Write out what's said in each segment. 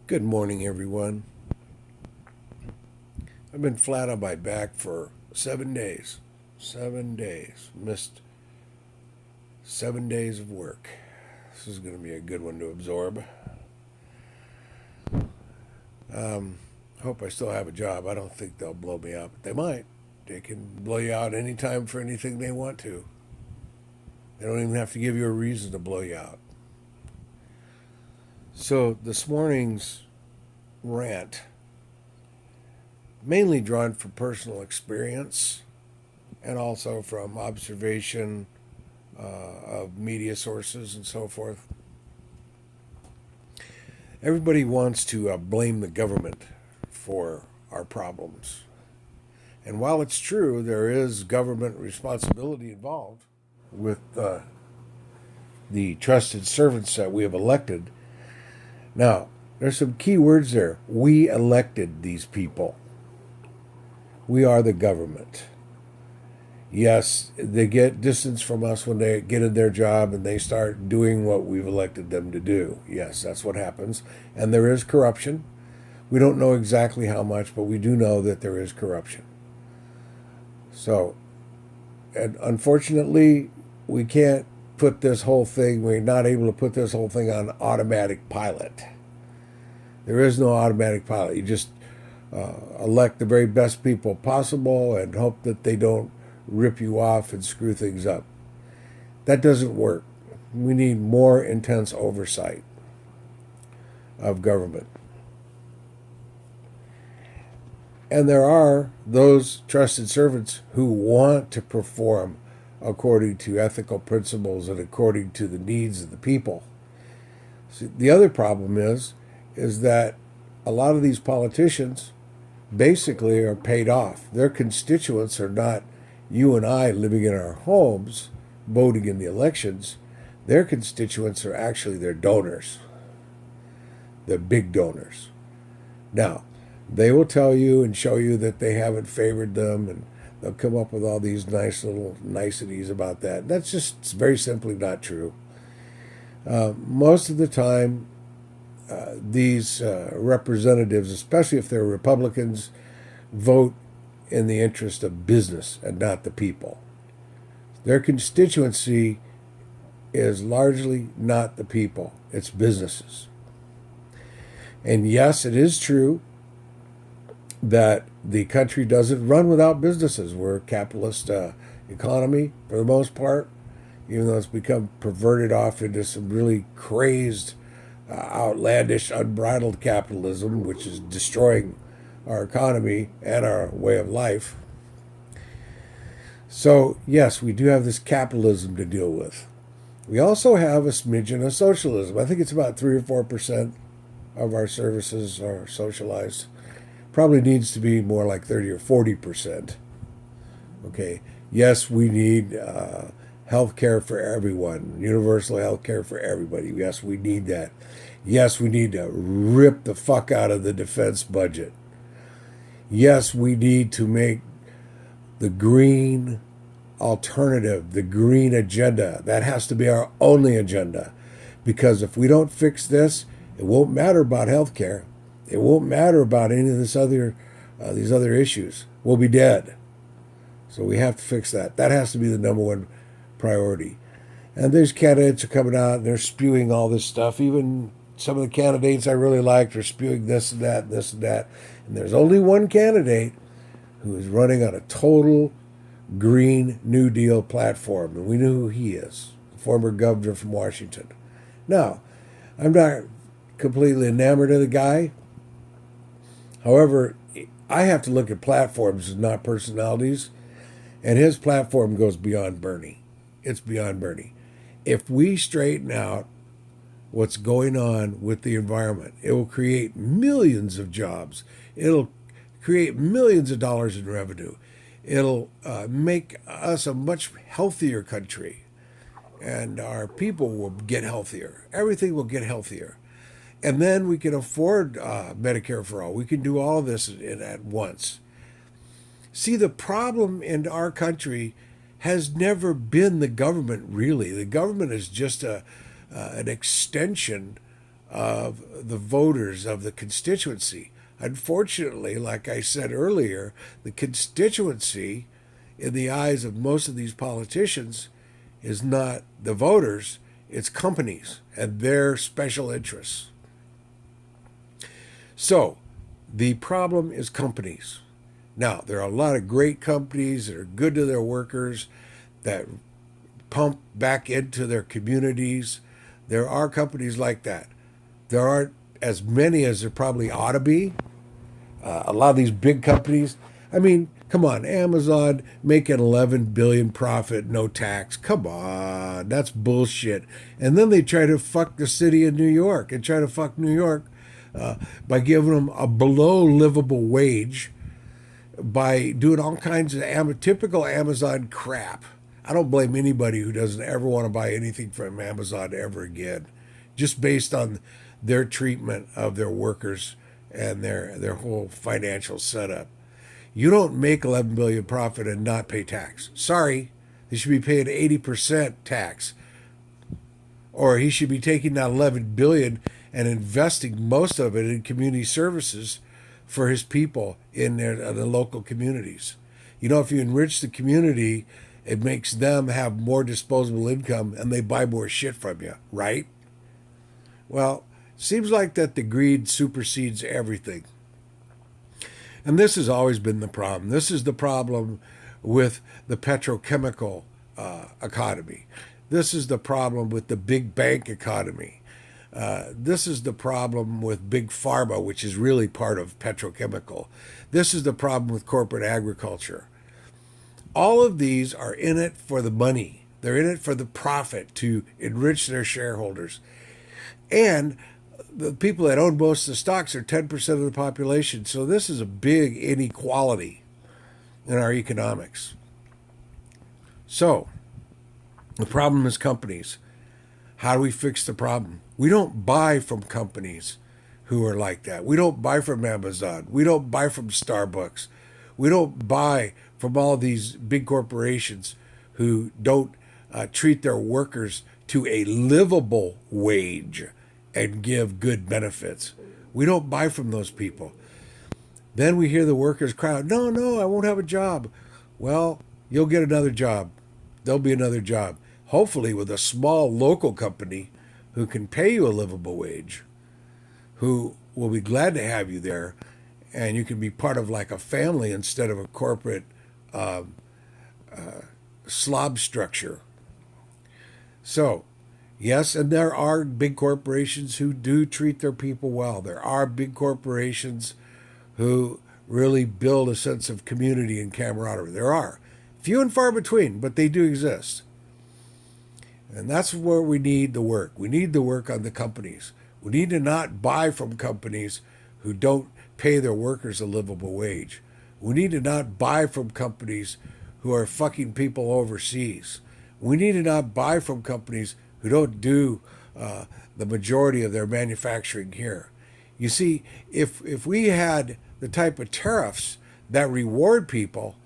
Good morning, everyone. I've been flat on my back for 7 days. 7 days. Missed 7 days of work. This is going to be a good one to absorb. Hope I still have a job. I don't think they'll blow me out, but they might. They can blow you out anytime for anything they want to. They don't even have to give you a reason to blow you out. So, this morning's rant, mainly drawn from personal experience and also from observation of media sources and so forth. Everybody wants to blame the government for our problems. And while it's true, there is government responsibility involved with the trusted servants that we have elected. Now, there's some key words there. We elected these people. We are the government. Yes, they get distance from us when they get in their job and they start doing what we've elected them to do. Yes, that's what happens. And there is corruption. We don't know exactly how much, but we do know that there is corruption. So, and unfortunately, we can't put this whole thing, we're not able to put this whole thing on automatic pilot. There is no automatic pilot. You just elect the very best people possible and hope that they don't rip you off and screw things up. That doesn't work. We need more intense oversight of government. And there are those trusted servants who want to perform according to ethical principles and according to the needs of the people. See, the other problem is that a lot of these politicians basically are paid off. Their constituents are not you and I living in our homes voting in the elections. Their constituents are actually their donors, the big donors. Now, they will tell you and show you that they haven't favored them, and they'll come up with all these nice little niceties about that. That's just very simply not true. Most of the time, these representatives, especially if they're Republicans, vote in the interest of business and not the people. Their constituency is largely not the people, it's businesses. And yes, it is true that the country doesn't run without businesses. We're a capitalist economy for the most part, even though it's become perverted off into some really crazed, outlandish, unbridled capitalism, which is destroying our economy and our way of life. So, yes, we do have this capitalism to deal with. We also have a smidgen of socialism. I think it's about 3 or 4% of our services are socialized. Probably needs to be more like 30 or 40%. Okay. Yes, we need health care for everyone, universal health care for everybody. Yes, we need that. Yes, we need to rip the fuck out of the defense budget. Yes, we need to make the green alternative, the green agenda. That has to be our only agenda. Because if we don't fix this, it won't matter about health care. It won't matter about any of these other issues. We'll be dead. So we have to fix that. That has to be the number one priority. And these candidates are coming out and they're spewing all this stuff. Even some of the candidates I really liked are spewing this and that and this and that. And there's only one candidate who is running on a total Green New Deal platform. And we know who he is, the former governor from Washington. Now, I'm not completely enamored of the guy. However, I have to look at platforms and not personalities. And his platform goes beyond Bernie. It's beyond Bernie. If we straighten out what's going on with the environment, it will create millions of jobs. It'll create millions of dollars in revenue. It'll make us a much healthier country. And our people will get healthier. Everything will get healthier. And then we can afford Medicare for all. We can do all this at once. See, the problem in our country has never been the government, really. The government is just an extension of the voters, of the constituency. Unfortunately, like I said earlier, the constituency, in the eyes of most of these politicians, is not the voters, it's companies and their special interests. So, the problem is companies. Now, there are a lot of great companies that are good to their workers, that pump back into their communities. There are companies like that. There aren't as many as there probably ought to be. A lot of these big companies, I mean, come on, Amazon making 11 billion profit, no tax. Come on, that's bullshit. And then they try to fuck the city of New York and try to fuck New York by giving them a below livable wage, by doing all kinds of typical Amazon crap. I don't blame anybody who doesn't ever want to buy anything from Amazon ever again, just based on their treatment of their workers and their whole financial setup. You don't make 11 billion profit and not pay tax. Sorry, they should be paying 80% tax, or he should be taking that 11 billion and investing most of it in community services for his people in the local communities. You know, if you enrich the community, it makes them have more disposable income and they buy more shit from you, right? Well, seems like that the greed supersedes everything. And this has always been the problem. This is the problem with the petrochemical economy. This is the problem with the big bank economy. This is the problem with big pharma, which is really part of petrochemical. This is the problem with corporate agriculture. All of these are in it for the money. They're in it for the profit, to enrich their shareholders. And the people that own most of the stocks are 10% of the population. So this is a big inequality in our economics. So the problem is companies. How do we fix the problem? We don't buy from companies who are like that. We don't buy from Amazon. We don't buy from Starbucks. We don't buy from all these big corporations who don't treat their workers to a livable wage and give good benefits. We don't buy from those people. Then we hear the workers cry out, no, I won't have a job. Well, you'll get another job. There'll be another job. Hopefully with a small local company who can pay you a livable wage, who will be glad to have you there, and you can be part of like a family instead of a corporate slob structure. So, yes, and there are big corporations who do treat their people well. There are big corporations who really build a sense of community and camaraderie. There are. Few and far between, but they do exist. And that's where we need the work. We need the work on the companies. We need to not buy from companies who don't pay their workers a livable wage. We need to not buy from companies who are fucking people overseas. We need to not buy from companies who don't do the majority of their manufacturing here. You see, if we had the type of tariffs that reward people,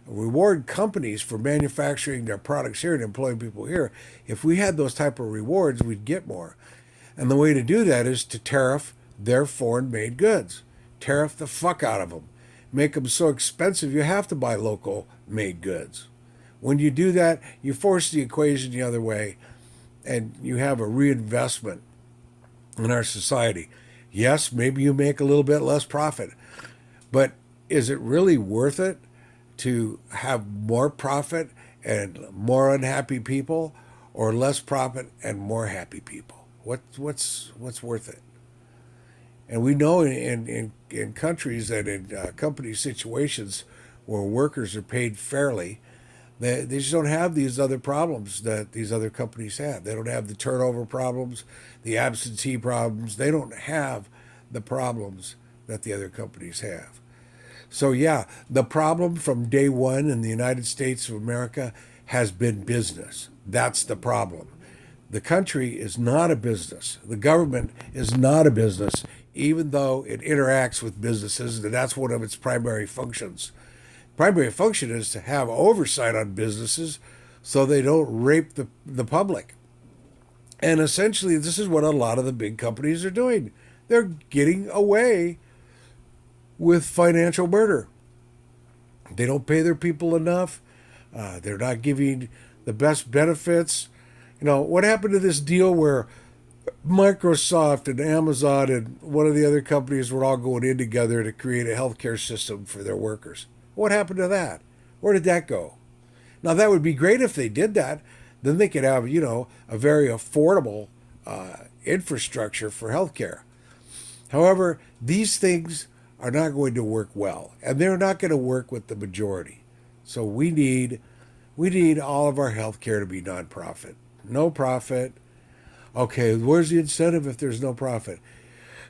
reward companies for manufacturing their products here and employing people here, if we had those type of rewards, we'd get more. And the way to do that is to tariff their foreign-made goods. Tariff the fuck out of them. Make them so expensive you have to buy local-made goods. When you do that, you force the equation the other way, and you have a reinvestment in our society. Yes, maybe you make a little bit less profit, but is it really worth it to have more profit and more unhappy people, or less profit and more happy people? What's worth it? And we know in countries that in company situations where workers are paid fairly, they just don't have these other problems that these other companies have. They don't have the turnover problems, the absentee problems. They don't have the problems that the other companies have. So yeah, the problem from day one in the United States of America has been business. That's the problem. The country is not a business. The government is not a business, even though it interacts with businesses, and that's one of its primary functions. Primary function is to have oversight on businesses so they don't rape the public. And essentially, this is what a lot of the big companies are doing. They're getting away with financial murder. They don't pay their people enough. They're not giving the best benefits. You know, what happened to this deal where Microsoft and Amazon and one of the other companies were all going in together to create a healthcare system for their workers? What happened to that? Where did that go? Now, that would be great if they did that. Then they could have, a very affordable infrastructure for healthcare. However, these things are not going to work well, and they're not going to work with the majority. So we need all of our healthcare to be nonprofit. No profit. Okay, where's the incentive if there's no profit?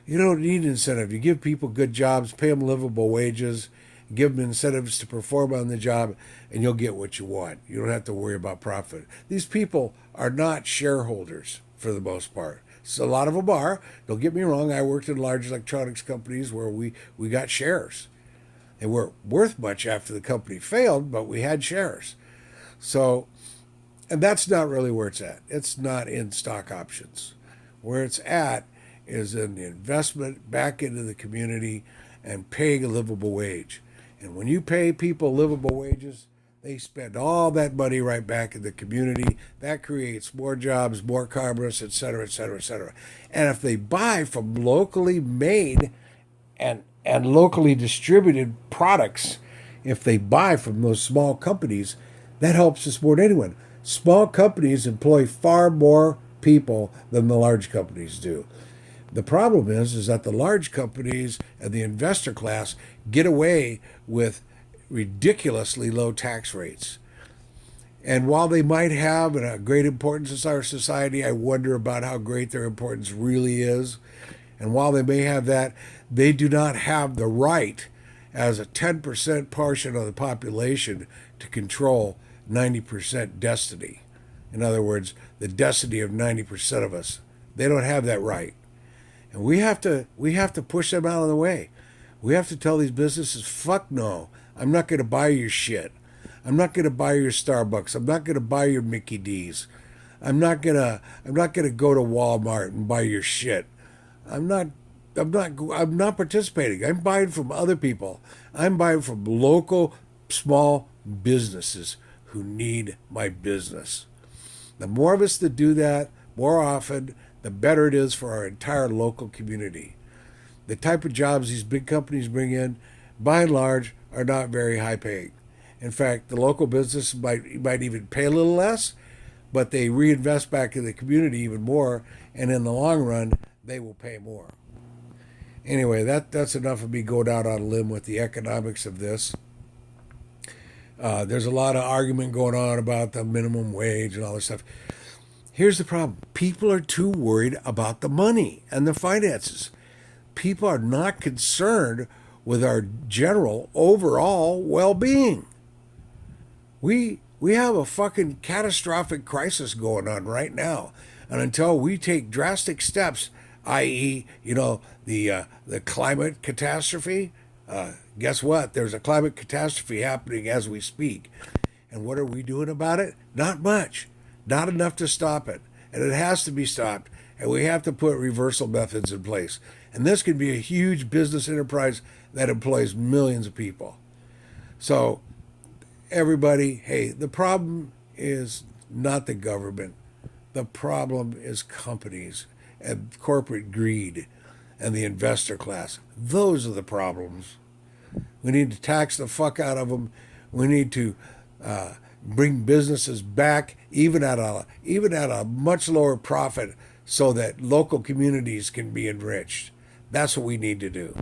You don't need incentive. You give people good jobs, pay them livable wages, give them incentives to perform on the job, and you'll get what you want. You don't have to worry about profit. These people are not shareholders for the most part. So a lot of them are. Don't get me wrong. I worked in large electronics companies where we got shares. They weren't worth much after the company failed, but we had shares. So, and that's not really where it's at. It's not in stock options. Where it's at is in the investment back into the community and paying a livable wage. And when you pay people livable wages, they spend all that money right back in the community. That creates more jobs, more commerce, et cetera, et cetera, et cetera. And if they buy from locally made and locally distributed products, if they buy from those small companies, that helps us more than anyone. Small companies employ far more people than the large companies do. The problem is that the large companies and the investor class get away with ridiculously low tax rates. And while they might have a great importance in our society, I wonder about how great their importance really is. And while they may have that, they do not have the right as a 10% portion of the population to control 90% destiny. In other words, the destiny of 90% of us. They don't have that right. And we have to push them out of the way. We have to tell these businesses, fuck no. I'm not going to buy your shit. I'm not going to buy your Starbucks. I'm not going to buy your Mickey D's. I'm not going to go to Walmart and buy your shit. I'm not participating. I'm buying from other people. I'm buying from local small businesses who need my business. The more of us that do that more often, the better it is for our entire local community. The type of jobs these big companies bring in, by and large, are not very high paying. In fact, the local business might even pay a little less, but they reinvest back in the community even more, and in the long run, they will pay more. Anyway, that's enough of me going out on a limb with the economics of this. There's a lot of argument going on about the minimum wage and all this stuff. Here's the problem. People are too worried about the money and the finances. People are not concerned with our general overall well-being. We have a fucking catastrophic crisis going on right now. And until we take drastic steps, i.e., the climate catastrophe, guess what? There's a climate catastrophe happening as we speak. And what are we doing about it? Not much. Not enough to stop it. And it has to be stopped. And we have to put reversal methods in place. And this could be a huge business enterprise that employs millions of people. So, everybody, hey, the problem is not the government. The problem is companies and corporate greed and the investor class. Those are the problems. We need to tax the fuck out of them. We need to bring businesses back, even at a much lower profit, so that local communities can be enriched. That's what we need to do.